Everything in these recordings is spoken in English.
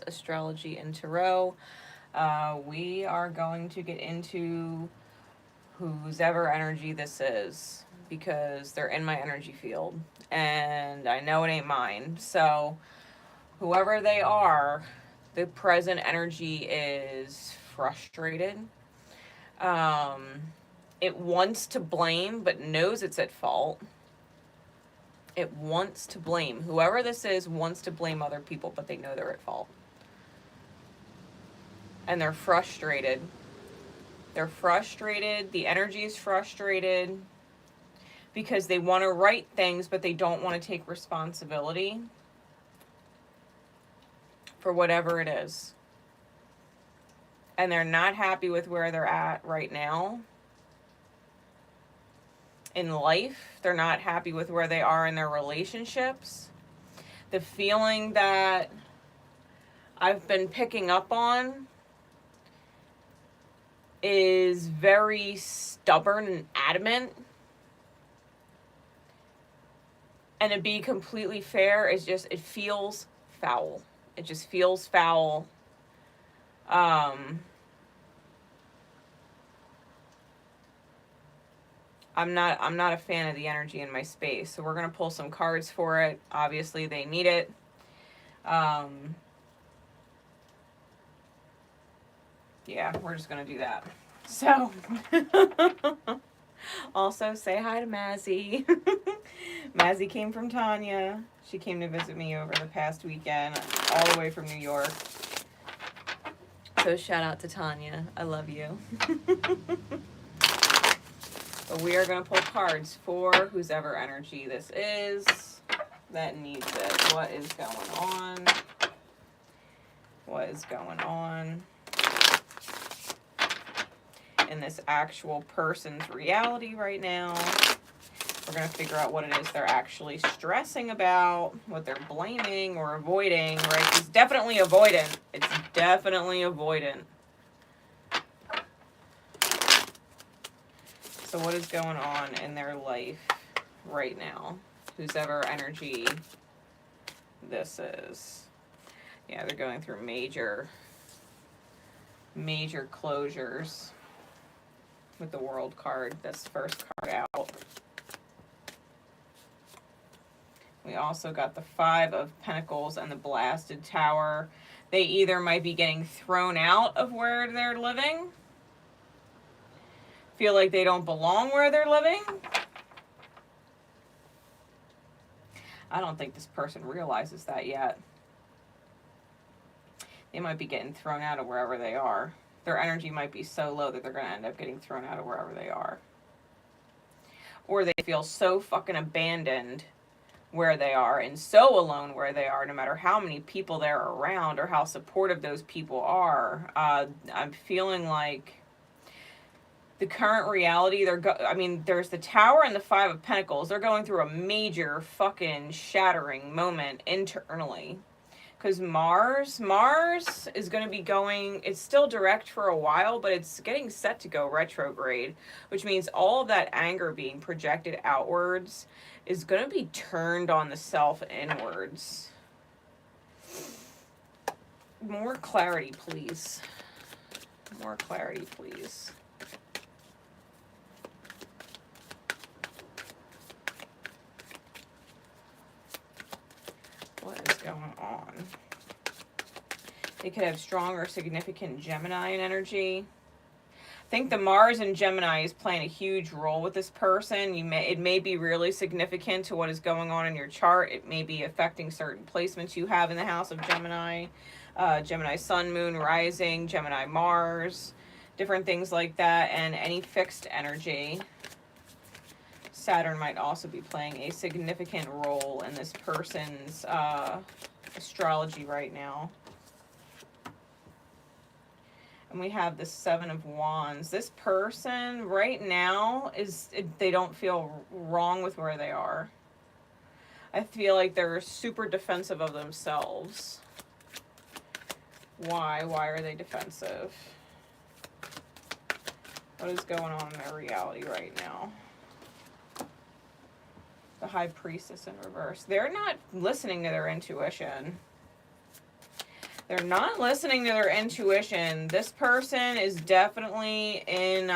Astrology and Tarot. We are going to get into whose ever energy this is because they're in my energy field and I know it ain't mine. So, whoever they are, the present energy is frustrated. Um, it wants to blame but knows it's at fault. It wants to blame. Whoever this is wants to blame other people, but they know they're at fault. And they're frustrated. They're frustrated. The energy is frustrated because they want to right things, but they don't want to take responsibility for whatever it is. And they're not happy with where they're at right now in life. They're not happy with where they are in their relationships. The feeling that I've been picking up on is very stubborn and adamant. And to be completely fair, it's just, it feels foul. It just feels foul. I'm not a fan of the energy in my space. So we're going to pull some cards for it. Obviously they need it. Yeah, we're just going to do that. So, also say hi to Mazzy. Mazzy came from Tanya. She came to visit me over the past weekend, all the way from New York. So shout out to Tanya. I love you. But we are going to pull cards for whose ever energy this is that needs it. What is going on? What is going on in this actual person's reality right now? We're going to figure out what it is they're actually stressing about, what they're blaming or avoiding, right? It's definitely avoidant. It's definitely avoidant. So what is going on in their life right now? Whose ever energy this is. Yeah, they're going through major closures with the World card, this first card out. We also got the Five of Pentacles and the Blasted Tower. They either might be getting thrown out of where they're living, feel like they don't belong where they're living. I don't think this person realizes that yet. They might be getting thrown out of wherever they are. Their energy might be so low that they're going to end up getting thrown out of wherever they are. Or they feel so fucking abandoned where they are and so alone where they are, no matter how many people they're around or how supportive those people are. I'm feeling like the current reality, there's the Tower and the Five of Pentacles. They're going through a major fucking shattering moment internally. Because Mars is going to be going, it's still direct for a while, but it's getting set to go retrograde, which means all of that anger being projected outwards is going to be turned on the self inwards. More clarity, please. More clarity, please. What is going on? They could have strong or significant Gemini in energy. I think the Mars in Gemini is playing a huge role with this person. It may be really significant to what is going on in your chart. It may be affecting certain placements you have in the house of Gemini. Gemini Sun, Moon, Rising, Gemini Mars, different things like that, and any fixed energy. Saturn might also be playing a significant role in this person's astrology right now. And we have the Seven of Wands. This person right now they don't feel wrong with where they are. I feel like they're super defensive of themselves. Why? Why are they defensive? What is going on in their reality right now? The High Priestess in reverse. They're not listening to their intuition. They're not listening to their intuition. This person is definitely in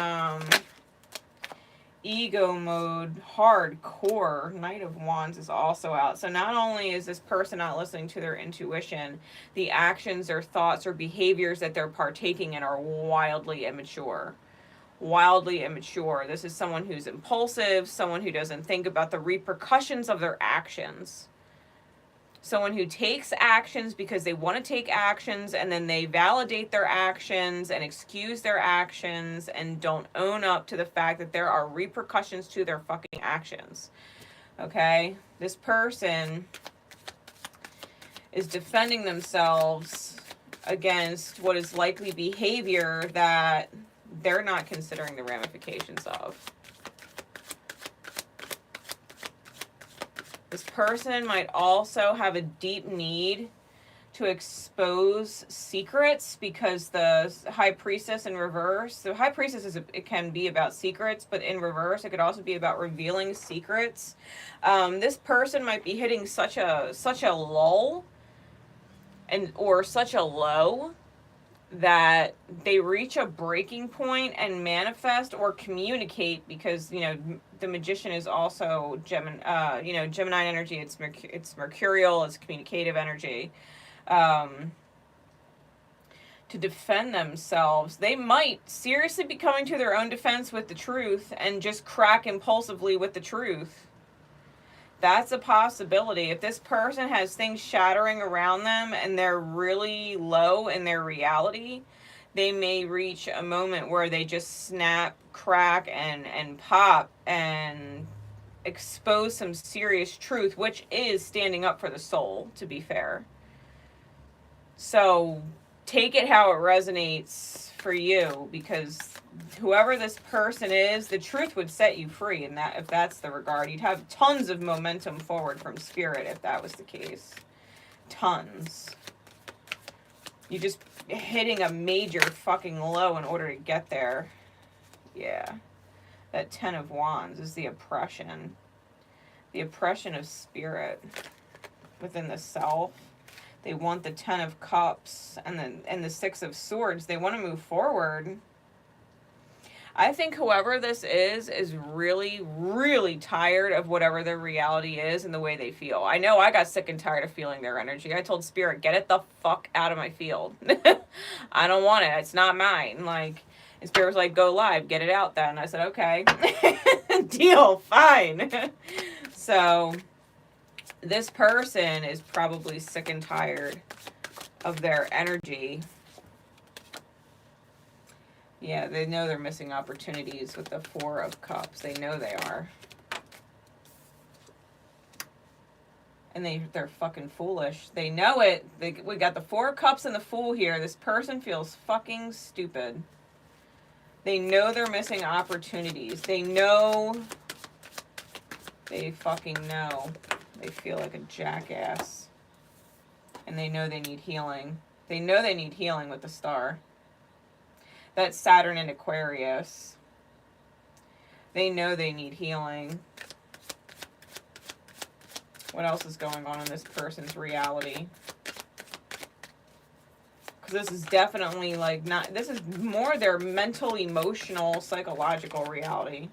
ego mode, hardcore. Knight of Wands is also out. So not only is this person not listening to their intuition, the actions or thoughts or behaviors that they're partaking in are wildly immature. Wildly immature. This is someone who's impulsive, someone who doesn't think about the repercussions of their actions. Someone who takes actions because they want to take actions, and then they validate their actions and excuse their actions and don't own up to the fact that there are repercussions to their fucking actions. Okay? This person is defending themselves against what is likely behavior that they're not considering the ramifications of. This person might also have a deep need to expose secrets, because the High Priestess in reverse, the High Priestess it can be about secrets, but in reverse it could also be about revealing secrets. This person might be hitting such a lull or such a low that they reach a breaking point and manifest or communicate, because the Magician is also Gemini energy. It's mercurial. It's communicative energy. To defend themselves, they might seriously be coming to their own defense with the truth and just crack impulsively with the truth. That's a possibility. If this person has things shattering around them and they're really low in their reality, they may reach a moment where they just snap, crack, and pop and expose some serious truth, which is standing up for the soul, to be fair. So take it how it resonates for you, because whoever this person is, the truth would set you free, and that if that's the regard, you'd have tons of momentum forward from spirit if that was the case. Tons. You just hitting a major fucking low in order to get there. Yeah. That 10 of Wands is the oppression. The oppression of spirit within the self. They want the 10 of Cups and the 6 of Swords. They want to move forward. I think whoever this is really, really tired of whatever their reality is and the way they feel. I know I got sick and tired of feeling their energy. I told Spirit, get it the fuck out of my field. I don't want it. It's not mine. And Spirit was like, go live, get it out then. I said, okay. Deal, fine. So this person is probably sick and tired of their energy. Yeah, they know they're missing opportunities with the 4 of Cups. They know they are. And they're fucking foolish. They know it. We got the 4 of Cups and the Fool here. This person feels fucking stupid. They know they're missing opportunities. They know. They fucking know. They feel like a jackass. And they know they need healing. They know they need healing with the Star. That's Saturn in Aquarius. They know they need healing. What else is going on in this person's reality? Because this is definitely this is more their mental, emotional, psychological reality.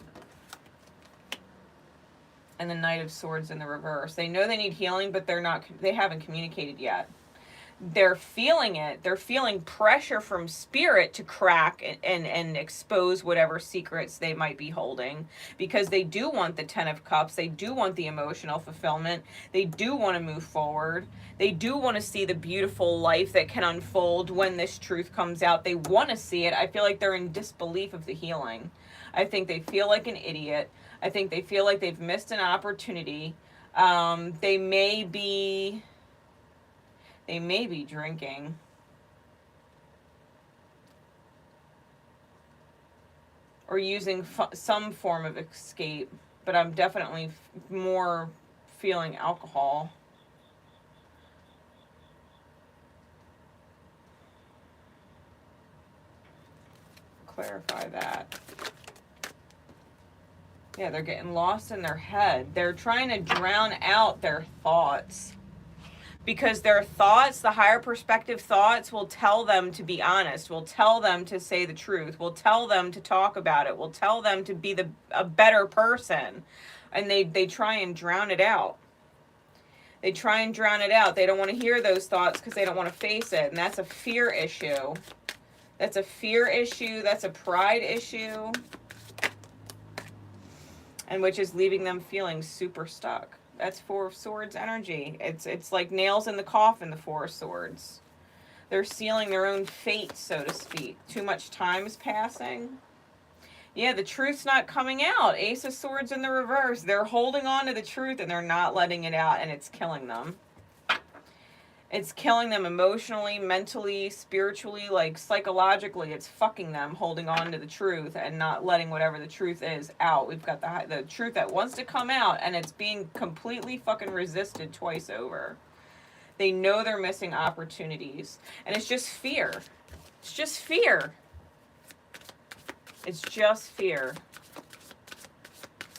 And the Knight of Swords in the reverse. They know they need healing, but they haven't communicated yet. They're feeling it. They're feeling pressure from spirit to crack and expose whatever secrets they might be holding, because they do want the 10 of Cups. They do want the emotional fulfillment. They do want to move forward. They do want to see the beautiful life that can unfold when this truth comes out. They want to see it. I feel like they're in disbelief of the healing. I think they feel like an idiot. I think they feel like they've missed an opportunity. They may be drinking. Or using some form of escape. But I'm definitely more feeling alcohol. Clarify that. Yeah, they're getting lost in their head. They're trying to drown out their thoughts. Because their thoughts, the higher perspective thoughts, will tell them to be honest, will tell them to say the truth, will tell them to talk about it, will tell them to be a better person. And they try and drown it out. They try and drown it out. They don't want to hear those thoughts because they don't want to face it. And that's a fear issue. That's a fear issue. That's a pride issue. And which is leaving them feeling super stuck. That's Four of Swords energy. It's like nails in the coffin, the Four of Swords. They're sealing their own fate, so to speak. Too much time is passing. Yeah, the truth's not coming out. Ace of Swords in the reverse. They're holding on to the truth and they're not letting it out, and it's killing them. It's killing them emotionally, mentally, spiritually, like psychologically. It's fucking them holding on to the truth and not letting whatever the truth is out. We've got the truth that wants to come out, and it's being completely fucking resisted twice over. They know they're missing opportunities, and it's just fear. It's just fear. It's just fear.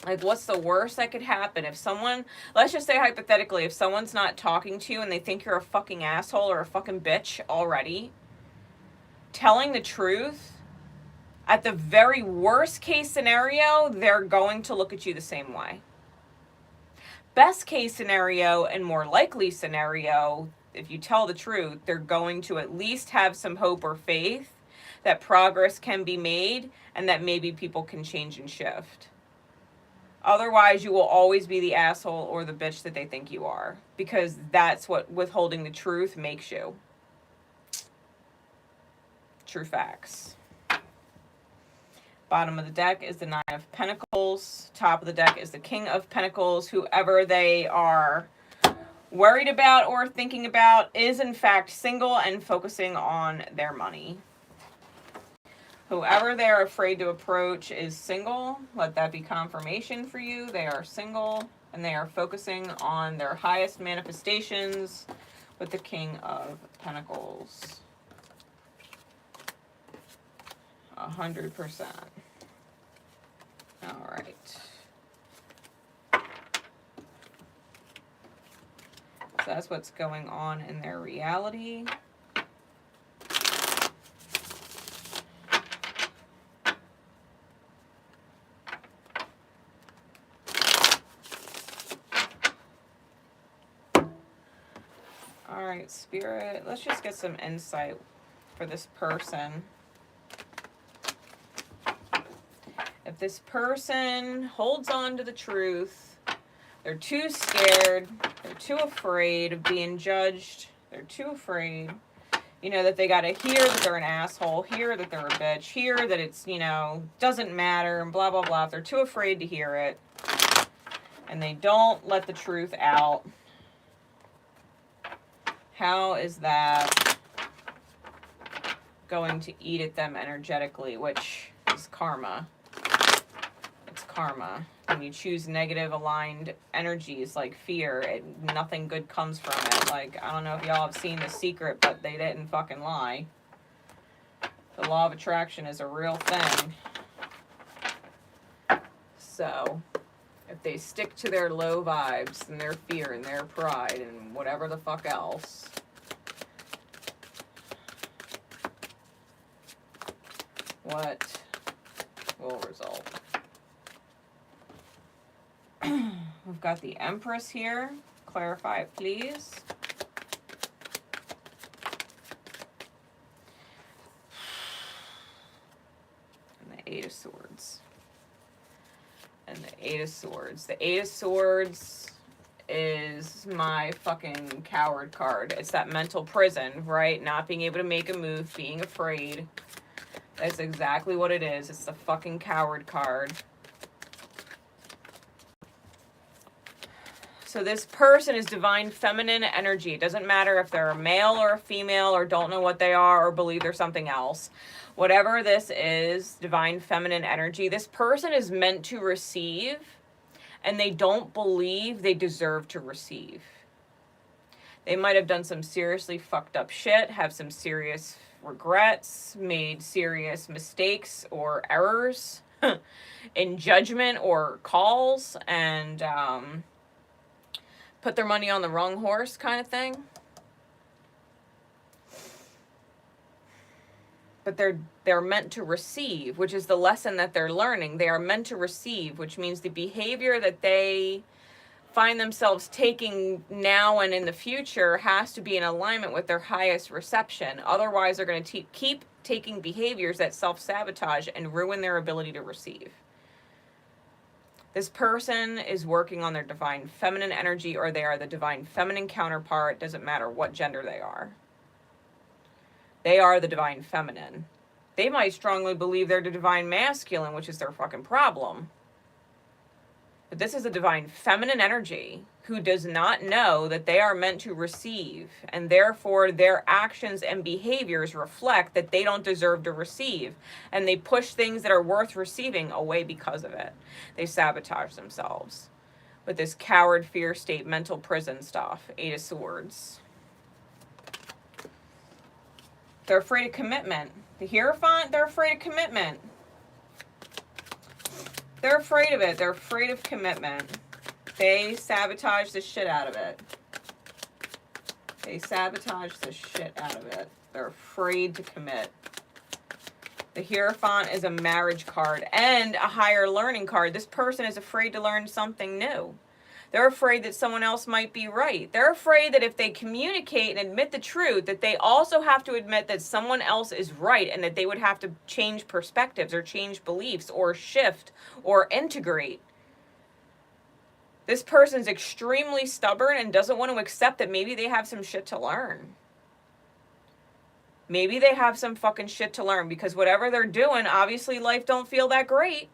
Like, what's the worst that could happen? If someone, let's just say hypothetically, if someone's not talking to you and they think you're a fucking asshole or a fucking bitch already, telling the truth, at the very worst case scenario, they're going to look at you the same way. Best case scenario and more likely scenario, if you tell the truth, they're going to at least have some hope or faith that progress can be made and that maybe people can change and shift. Otherwise, you will always be the asshole or the bitch that they think you are, because that's what withholding the truth makes you. True facts. Bottom of the deck is the Nine of Pentacles. Top of the deck is the King of Pentacles. Whoever they are worried about or thinking about is in fact single and focusing on their money. Whoever they're afraid to approach is single. Let that be confirmation for you. They are single and they are focusing on their highest manifestations with the King of Pentacles. 100%. All right. So that's what's going on in their reality. All right, Spirit, let's just get some insight for this person. If this person holds on to the truth, they're too scared, they're too afraid of being judged, they're too afraid, you know, that they gotta hear that they're an asshole, hear that they're a bitch, hear that it's, you know, doesn't matter, and blah, blah, blah. If they're too afraid to hear it, and they don't let the truth out, how is that going to eat at them energetically, which is karma. It's karma. When you choose negative aligned energies like fear, nothing good comes from it. Like, I don't know if y'all have seen The Secret, but they didn't fucking lie. The law of attraction is a real thing. So, if they stick to their low vibes and their fear and their pride and whatever the fuck else, what will result? We've got the Empress here. Clarify it, please. And the Eight of Swords. And the Eight of Swords. The Eight of Swords is my fucking coward card. It's that mental prison, right? Not being able to make a move, being afraid. That's exactly what it is. It's the fucking coward card. So this person is divine feminine energy. It doesn't matter if they're a male or a female or don't know what they are or believe they're something else. Whatever this is, divine feminine energy, this person is meant to receive, and they don't believe they deserve to receive. They might have done some seriously fucked up shit, have some serious regrets, made serious mistakes or errors in judgment or calls, and put their money on the wrong horse kind of thing. But they're meant to receive, which is the lesson that they're learning. They are meant to receive, which means the behavior that they find themselves taking now and in the future has to be in alignment with their highest reception. Otherwise, they're going to keep taking behaviors that self-sabotage and ruin their ability to receive. This person is working on their divine feminine energy, or they are the divine feminine counterpart. Doesn't matter what gender they are. They are the divine feminine. They might strongly believe they're the divine masculine, which is their fucking problem. But this is a divine feminine energy who does not know that they are meant to receive, and therefore their actions and behaviors reflect that they don't deserve to receive, and they push things that are worth receiving away because of it. They sabotage themselves with this coward, fear state, mental prison stuff. 8 of Swords. They're afraid of commitment. The Hierophant, they're afraid of commitment. They're afraid of it. They're afraid of commitment. They sabotage the shit out of it. They sabotage the shit out of it. They're afraid to commit. The Hierophant is a marriage card and a higher learning card. This person is afraid to learn something new. They're afraid that someone else might be right. They're afraid that if they communicate and admit the truth, that they also have to admit that someone else is right, and that they would have to change perspectives or change beliefs or shift or integrate. This person's extremely stubborn and doesn't want to accept that maybe they have some shit to learn. Maybe they have some fucking shit to learn, because whatever they're doing, obviously life don't feel that great.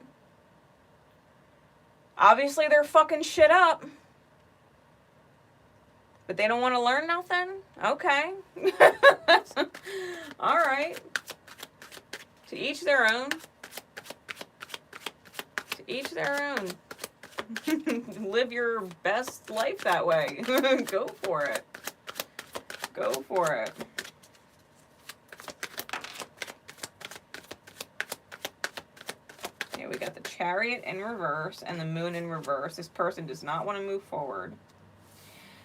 Obviously, they're fucking shit up. But they don't want to learn nothing? Okay. All right. To each their own. To each their own. Live your best life that way. Go for it. Go for it. We got the Chariot in reverse and the Moon in reverse. This person does not want to move forward.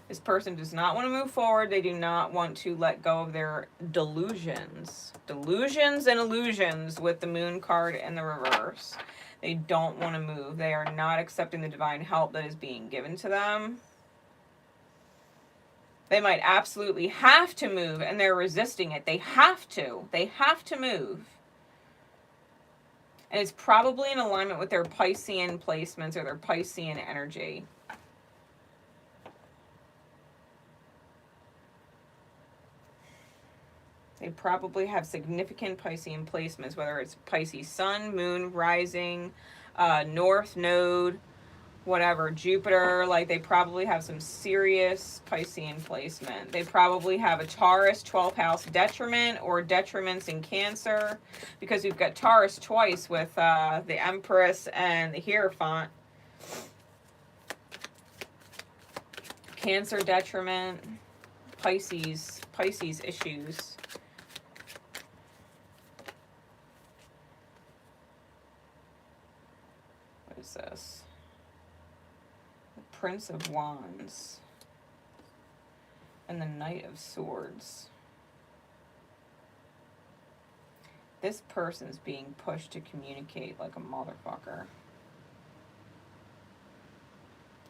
This person does not want to move forward. They do not want to let go of their delusions. Delusions and illusions with the Moon card in the reverse. They don't want to move. They are not accepting the divine help that is being given to them. They might absolutely have to move, and they're resisting it. They have to. They have to move. And it's probably in alignment with their Piscean placements or their Piscean energy. They probably have significant Piscean placements, whether it's Pisces Sun, Moon, Rising, North Node, whatever, Jupiter. Like, they probably have some serious Piscean placement. They probably have a Taurus 12th house detriment or detriments in Cancer, because we've got Taurus twice with the Empress and the Hierophant. Cancer detriment, Pisces issues. What is this? Prince of Wands and the Knight of Swords. This person's being pushed to communicate like a motherfucker.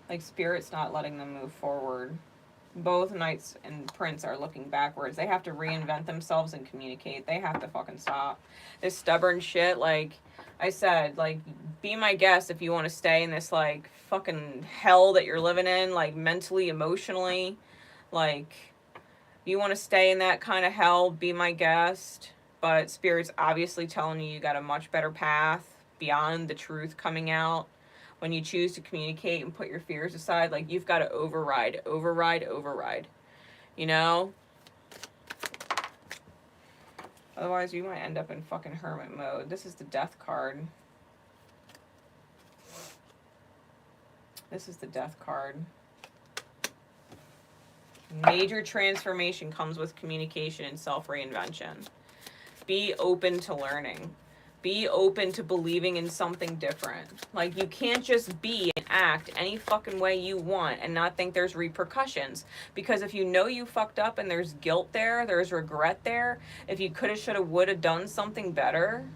Like, Spirit's not letting them move forward. Both Knights and Prince are looking backwards. They have to reinvent themselves and communicate. They have to fucking stop this stubborn shit. Like I said, like, be my guest if you want to stay in this, like, fucking hell that you're living in, like, mentally, emotionally. Like, if you want to stay in that kind of hell, be my guest. But Spirit's obviously telling you got a much better path beyond the truth coming out. When you choose to communicate and put your fears aside, like, you've got to override. You know? Otherwise, you might end up in fucking hermit mode. This is the Death card. This is the Death card. Major transformation comes with communication and self-reinvention. Be open to learning. Be open to believing in something different. Like, you can't just be an act any fucking way you want and not think there's repercussions. Because if you know you fucked up and there's guilt there, there's regret there, if you coulda, shoulda, woulda done something better,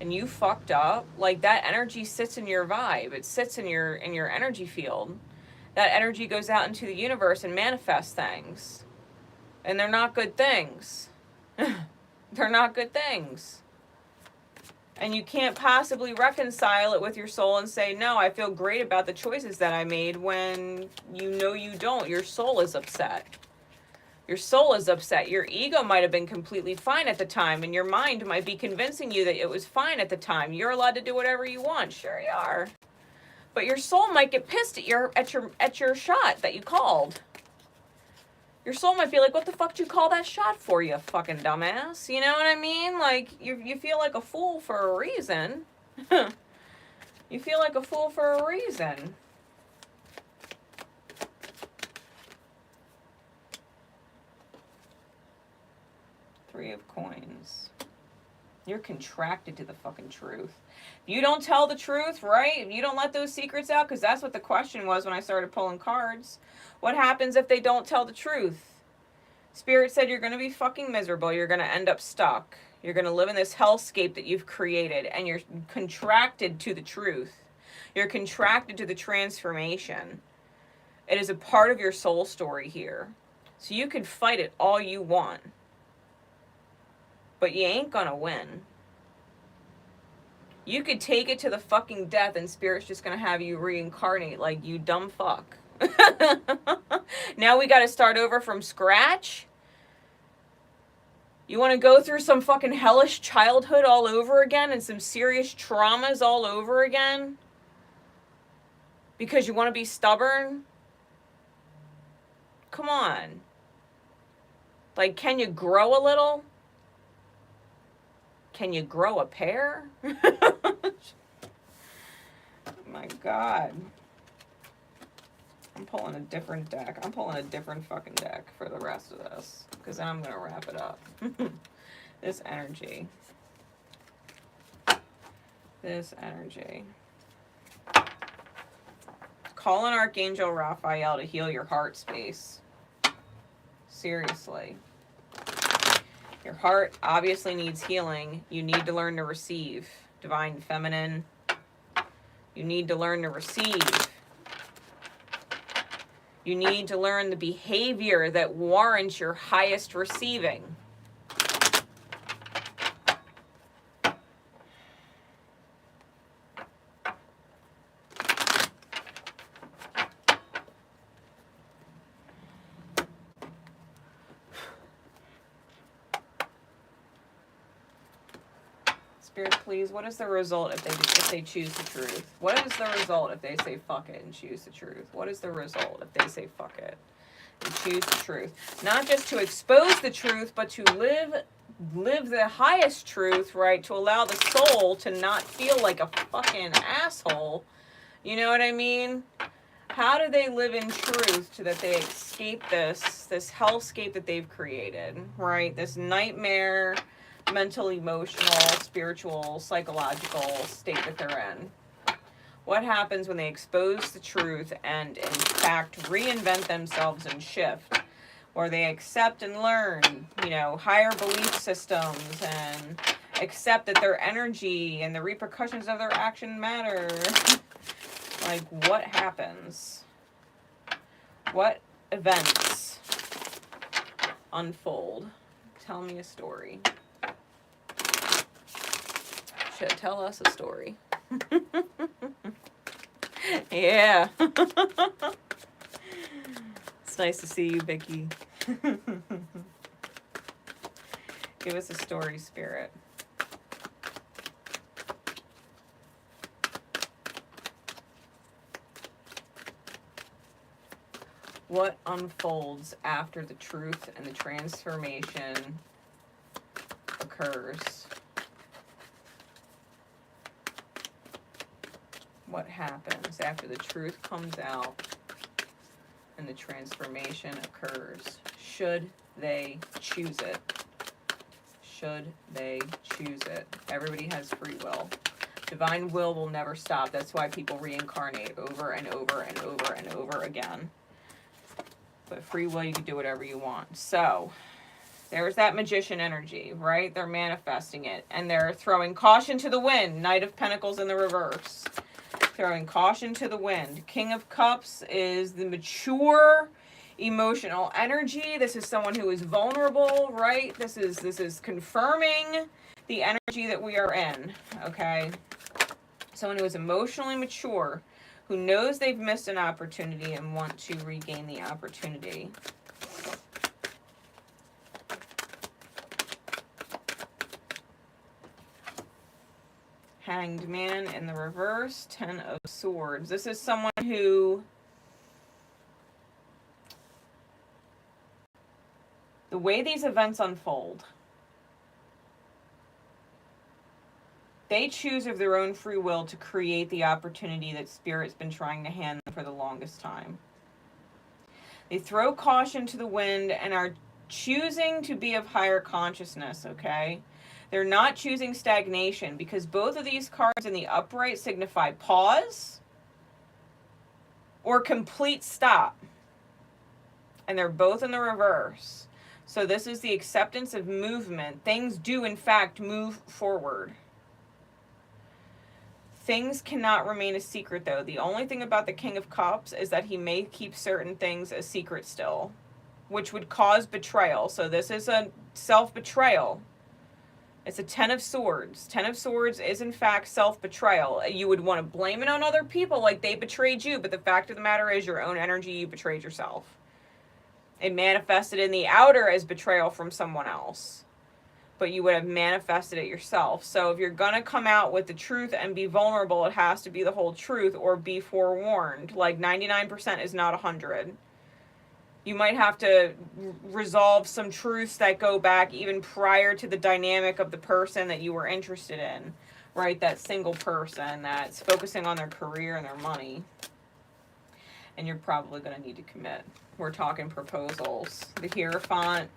and you fucked up, like, that energy sits in your vibe. It sits in your energy field. That energy goes out into the universe and manifests things. And they're not good things. They're not good things. And you can't possibly reconcile it with your soul and say, no, I feel great about the choices that I made, when you know you don't. Your soul is upset. Your soul is upset. Your ego might have been completely fine at the time, and your mind might be convincing you that it was fine at the time. You're allowed to do whatever you want. Sure you are. But your soul might get pissed at your shot that you called. Your soul might be like, what the fuck did you call that shot for, you fucking dumbass? You know what I mean? Like, you feel like a fool for a reason. You feel like a fool for a reason. Three of Coins. You're contracted to the fucking truth. You don't tell the truth, right? You don't let those secrets out, because that's what the question was when I started pulling cards. What happens if they don't tell the truth? Spirit said you're going to be fucking miserable. You're going to end up stuck. You're going to live in this hellscape that you've created, and you're contracted to the truth. You're contracted to the transformation. It is a part of your soul story here. So you can fight it all you want, but you ain't going to win. You could take it to the fucking death, and Spirit's just going to have you reincarnate like you dumb fuck. Now we got to start over from scratch? You want to go through some fucking hellish childhood all over again and some serious traumas all over again? Because you want to be stubborn? Come on. Like, can you grow a little? Can you grow a pair? My God. I'm pulling a different deck. I'm pulling a different fucking deck for the rest of this, because then I'm going to wrap it up. This energy. This energy. Call on Archangel Raphael to heal your heart space. Seriously. Your heart obviously needs healing. You need to learn to receive. Divine Feminine. You need to learn to receive. You need to learn the behavior that warrants your highest receiving. Spirit, please, what is the result if they choose the truth? What is the result if they say fuck it and choose the truth? What is the result if they say fuck it and choose the truth? Not just to expose the truth, but to live the highest truth, right? To allow the soul to not feel like a fucking asshole. You know what I mean? How do they live in truth so that they escape this hellscape that they've created, right? This nightmare, mental, emotional, spiritual, psychological state that they're in. What happens when they expose the truth and, in fact, reinvent themselves and shift? Or they accept and learn, you know, higher belief systems and accept that their energy and the repercussions of their action matter. Like, what happens? What events unfold? Tell me a story. Should tell us a story. Yeah. It's nice to see you, Vicky. Give us a story, Spirit. What unfolds after the truth and the transformation occurs? What happens after the truth comes out and the transformation occurs? Should they choose it? Should they choose it? Everybody has free will. Divine will never stop. That's why people reincarnate over and over and over and over again. But free will, you can do whatever you want. So, there's that magician energy, right? They're manifesting it. And they're throwing caution to the wind. Knight of Pentacles in the reverse. Throwing caution to the wind. King of Cups is the mature emotional energy. This is someone who is vulnerable, right? This is confirming the energy that we are in, okay? Someone who is emotionally mature, who knows they've missed an opportunity and want to regain the opportunity. Hanged Man in the reverse, 10 of Swords. This is someone who, the way these events unfold, they choose of their own free will to create the opportunity that Spirit's been trying to hand them for the longest time. They throw caution to the wind and are choosing to be of higher consciousness, okay? They're not choosing stagnation, because both of these cards in the upright signify pause or complete stop. And they're both in the reverse. So this is the acceptance of movement. Things do, in fact, move forward. Things cannot remain a secret, though. The only thing about the King of Cups is that he may keep certain things a secret still, which would cause betrayal. So this is a self-betrayal. It's a 10 of Swords. 10 of Swords is, in fact, self-betrayal. You would want to blame it on other people like they betrayed you, but the fact of the matter is your own energy, you betrayed yourself. It manifested in the outer as betrayal from someone else, but you would have manifested it yourself. So if you're going to come out with the truth and be vulnerable, it has to be the whole truth or be forewarned. Like 99% is not 100. You might have to resolve some truths that go back even prior to the dynamic of the person that you were interested in, right? That single person that's focusing on their career and their money. And you're probably going to need to commit. We're talking proposals. The Hierophant,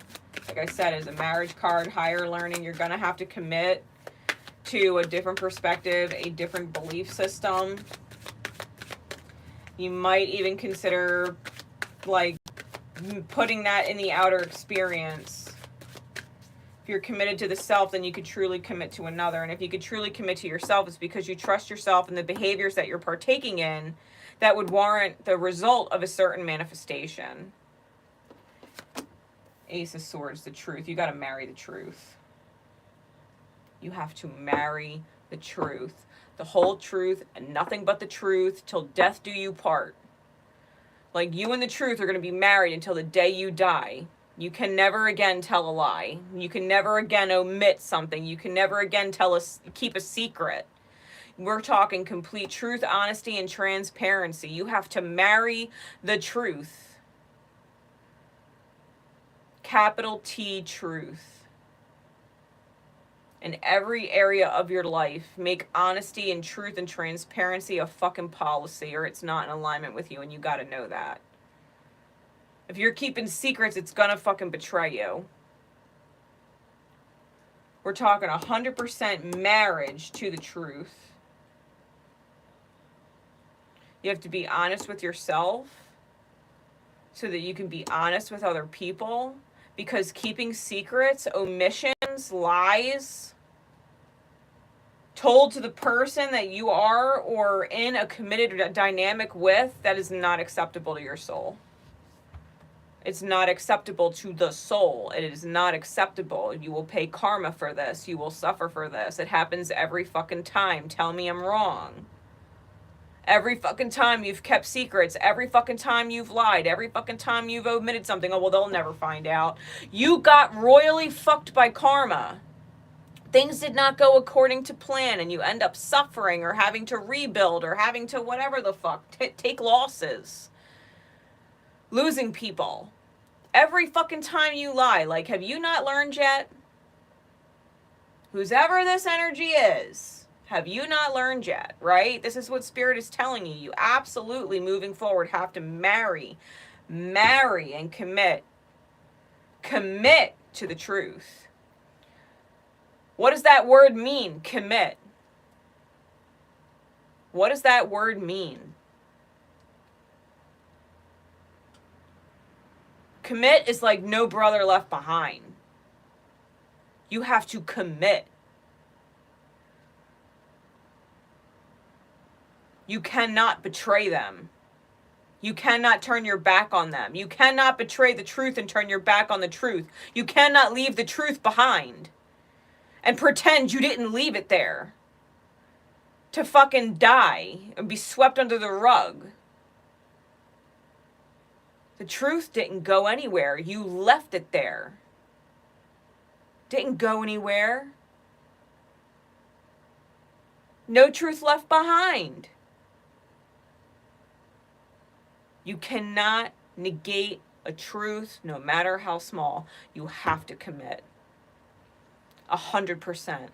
like I said, is a marriage card, higher learning. You're going to have to commit to a different perspective, a different belief system. You might even consider, like, putting that in the outer experience. If you're committed to the self, then you could truly commit to another. And if you could truly commit to yourself, it's because you trust yourself and the behaviors that you're partaking in that would warrant the result of a certain manifestation. Ace of Swords, the truth. You got to marry the truth. You have to marry the truth. The whole truth and nothing but the truth till death do you part. Like, you and the truth are going to be married until the day you die. You can never again tell a lie. You can never again omit something. You can never again keep a secret. We're talking complete truth, honesty, and transparency. You have to marry the truth. Capital T, truth. In every area of your life, make honesty and truth and transparency a fucking policy, or it's not in alignment with you, and you gotta know that. If you're keeping secrets, it's gonna fucking betray you. We're talking 100% marriage to the truth. You have to be honest with yourself so that you can be honest with other people, because keeping secrets, omissions, lies, told to the person that you are or in a committed dynamic with, that is not acceptable to your soul. It's not acceptable to the soul. It is not acceptable. You will pay karma for this. You will suffer for this. It happens every fucking time. Tell me I'm wrong. Every fucking time you've kept secrets, every fucking time you've lied, every fucking time you've omitted something, oh, well, they'll never find out. You got royally fucked by karma. Things did not go according to plan, and you end up suffering or having to rebuild or having to whatever the fuck, take losses. Losing people. Every fucking time you lie. Like, have you not learned yet? Whoever this energy is, have you not learned yet, right? This is what Spirit is telling you. You absolutely, moving forward, have to marry and commit. Commit to the truth. What does that word mean, commit? What does that word mean? Commit is like no brother left behind. You have to commit. You cannot betray them. You cannot turn your back on them. You cannot betray the truth and turn your back on the truth. You cannot leave the truth behind and pretend you didn't leave it there to fucking die and be swept under the rug. The truth didn't go anywhere. You left it there. Didn't go anywhere. No truth left behind. You cannot negate a truth, no matter how small. You have to commit. 100%.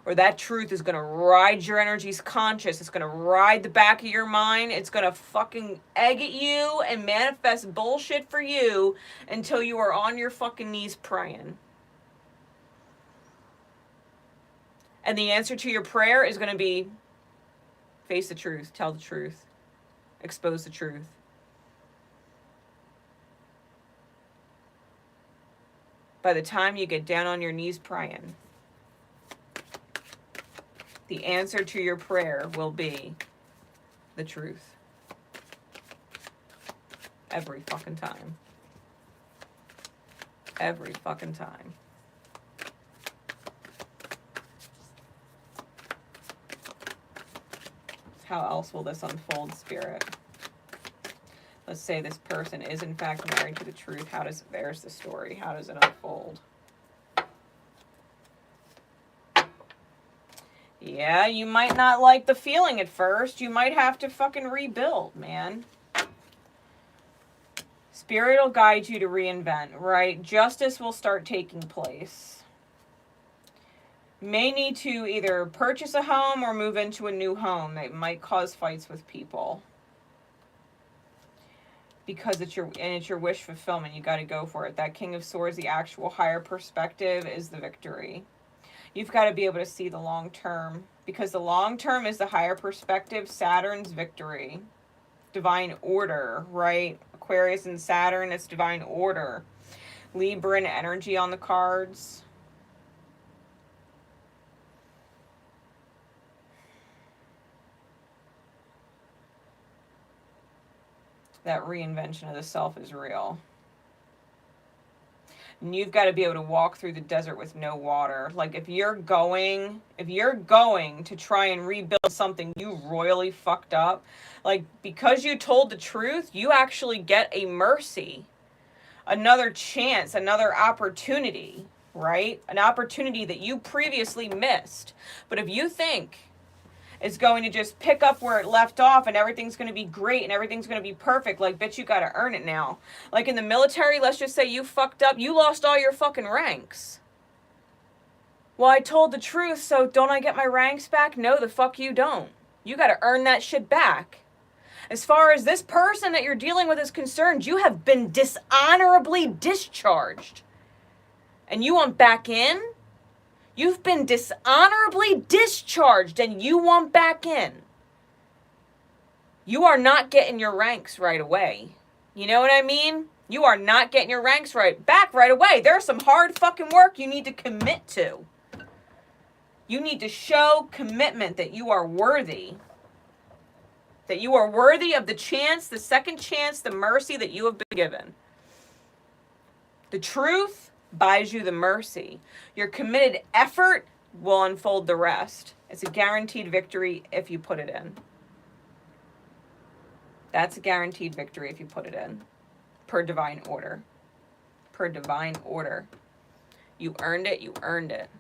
Or that truth is going to ride your energies conscious. It's going to ride the back of your mind. It's going to fucking egg at you and manifest bullshit for you until you are on your fucking knees praying. And the answer to your prayer is going to be face the truth, tell the truth, expose the truth. By the time you get down on your knees praying, the answer to your prayer will be the truth. Every fucking time. Every fucking time. How else will this unfold, Spirit? Let's say this person is in fact married to the truth. There's the story. How does it unfold? Yeah, you might not like the feeling at first. You might have to fucking rebuild, man. Spirit will guide you to reinvent, right? Justice will start taking place. May need to either purchase a home or move into a new home. That might cause fights with people. Because it's your wish fulfillment. You got to go for it. That King of Swords, the actual higher perspective, is the victory. You've got to be able to see the long term. Because the long term is the higher perspective. Saturn's victory. Divine order, right? Aquarius and Saturn, it's divine order. Libra and energy on the cards. That reinvention of the self is real. And you've got to be able to walk through the desert with no water. Like if you're going to try and rebuild something you royally fucked up, like because you told the truth, you actually get a mercy, another chance, another opportunity, right? An opportunity that you previously missed. But if you think it's going to just pick up where it left off and everything's going to be great and everything's going to be perfect, like, bitch, you got to earn it now. Like in the military, let's just say you fucked up. You lost all your fucking ranks. Well, I told the truth, so don't I get my ranks back? No, the fuck you don't. You got to earn that shit back. As far as this person that you're dealing with is concerned, you have been dishonorably discharged. And you want back in? You've been dishonorably discharged and you want back in. You are not getting your ranks right away. You know what I mean? You are not getting your ranks back right away. There's some hard fucking work you need to commit to. You need to show commitment that you are worthy. That you are worthy of the chance, the second chance, the mercy that you have been given. The truth buys you the mercy. Your committed effort will unfold the rest. It's a guaranteed victory if you put it in. That's a guaranteed victory if you put it in. Per divine order. Per divine order. You earned it, you earned it.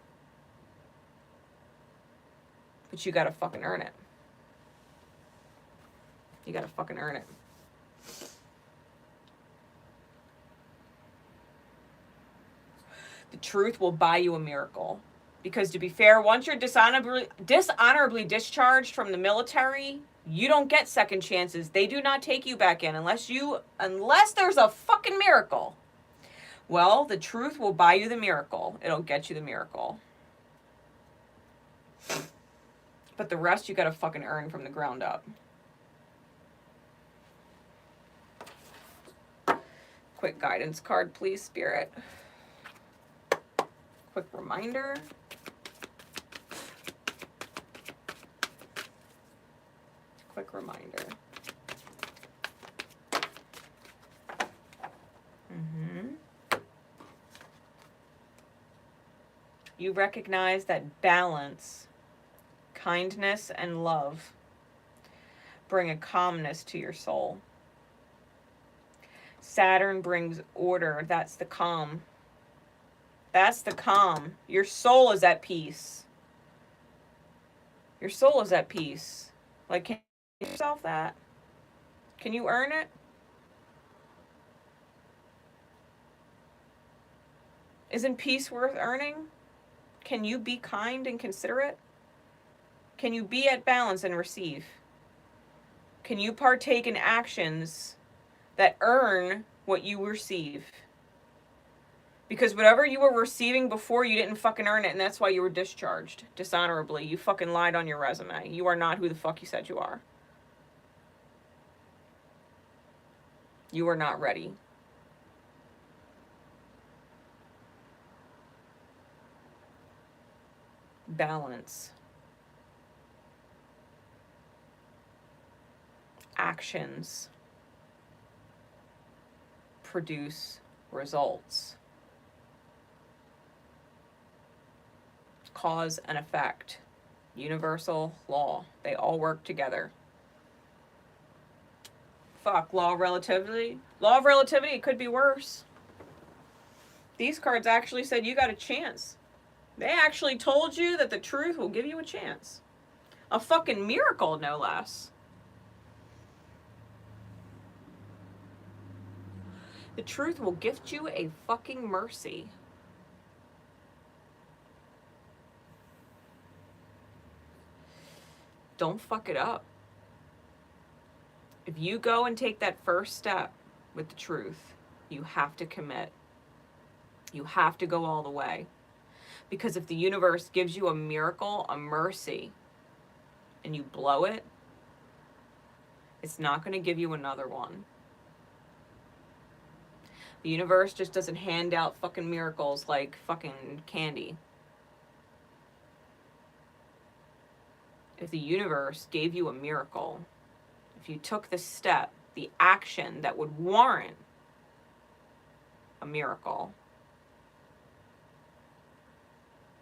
But you gotta fucking earn it. You gotta fucking earn it. The truth will buy you a miracle. Because to be fair, once you're dishonorably discharged from the military, you don't get second chances. They do not take you back in unless there's a fucking miracle. Well, the truth will buy you the miracle. It'll get you the miracle. But the rest you gotta fucking earn from the ground up. Quick guidance card, please, Spirit. Quick reminder. Quick reminder. You recognize that balance, kindness, and love bring a calmness to your soul. Saturn brings order. That's the calm. That's the calm. Your soul is at peace. Your soul is at peace. Like, can you give yourself that? Can you earn it? Isn't peace worth earning? Can you be kind and considerate? Can you be at balance and receive? Can you partake in actions that earn what you receive? Because whatever you were receiving before, you didn't fucking earn it, and that's why you were discharged dishonorably. You fucking lied on your resume. You are not who the fuck you said you are. You are not ready. Balance. Actions produce results. Cause and effect. Universal law. They all work together. Fuck, law of relativity. Law of relativity, it could be worse. These cards actually said you got a chance. They actually told you that the truth will give you a chance. A fucking miracle, no less. The truth will gift you a fucking mercy. Don't fuck it up. If you go and take that first step with the truth, you have to commit. You have to go all the way. Because if the universe gives you a miracle, a mercy, and you blow it, it's not going to give you another one. The universe just doesn't hand out fucking miracles like fucking candy. If the universe gave you a miracle, if you took the step, the action that would warrant a miracle,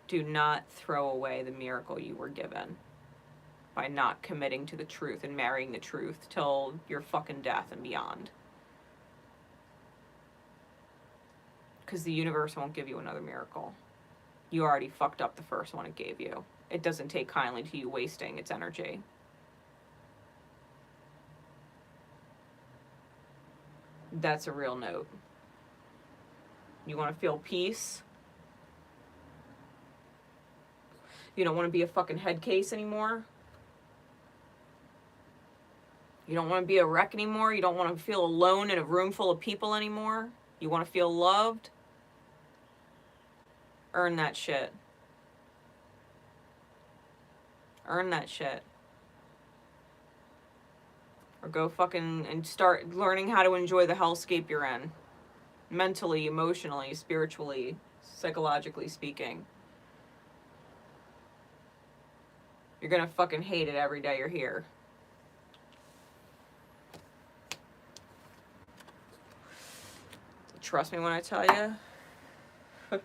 do not throw away the miracle you were given by not committing to the truth and marrying the truth till your fucking death and beyond. Because the universe won't give you another miracle. You already fucked up the first one it gave you. It doesn't take kindly to you wasting its energy. That's a real note. You want to feel peace? You don't want to be a fucking head case anymore? You don't want to be a wreck anymore? You don't want to feel alone in a room full of people anymore? You want to feel loved? Earn that shit. Earn that shit. Or go fucking and start learning how to enjoy the hellscape you're in. Mentally, emotionally, spiritually, psychologically speaking. You're gonna fucking hate it every day you're here. Trust me when I tell you.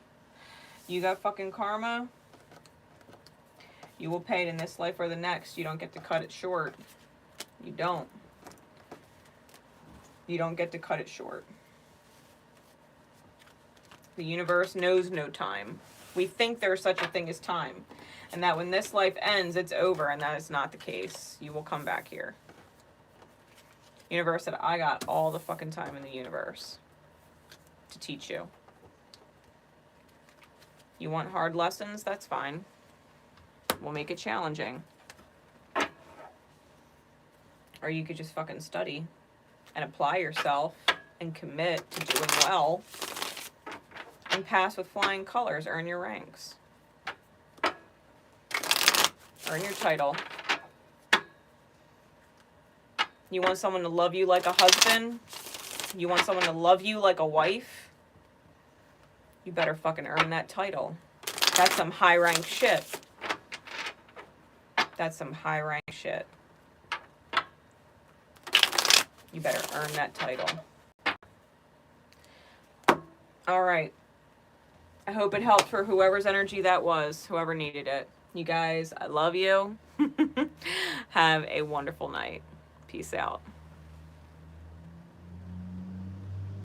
You got fucking karma. You will pay it in this life or the next. You don't get to cut it short. You don't. You don't get to cut it short. The universe knows no time. We think there's such a thing as time. And that when this life ends, it's over. And that is not the case. You will come back here. Universe said, I got all the fucking time in the universe to teach you. You want hard lessons? That's fine. We'll make it challenging. Or you could just fucking study and apply yourself and commit to doing well and pass with flying colors, earn your ranks. Earn your title. You want someone to love you like a husband? You want someone to love you like a wife? You better fucking earn that title. That's some high rank shit. That's some high rank shit. You better earn that title. All right. I hope it helped for whoever's energy that was, whoever needed it. You guys, I love you. Have a wonderful night. Peace out.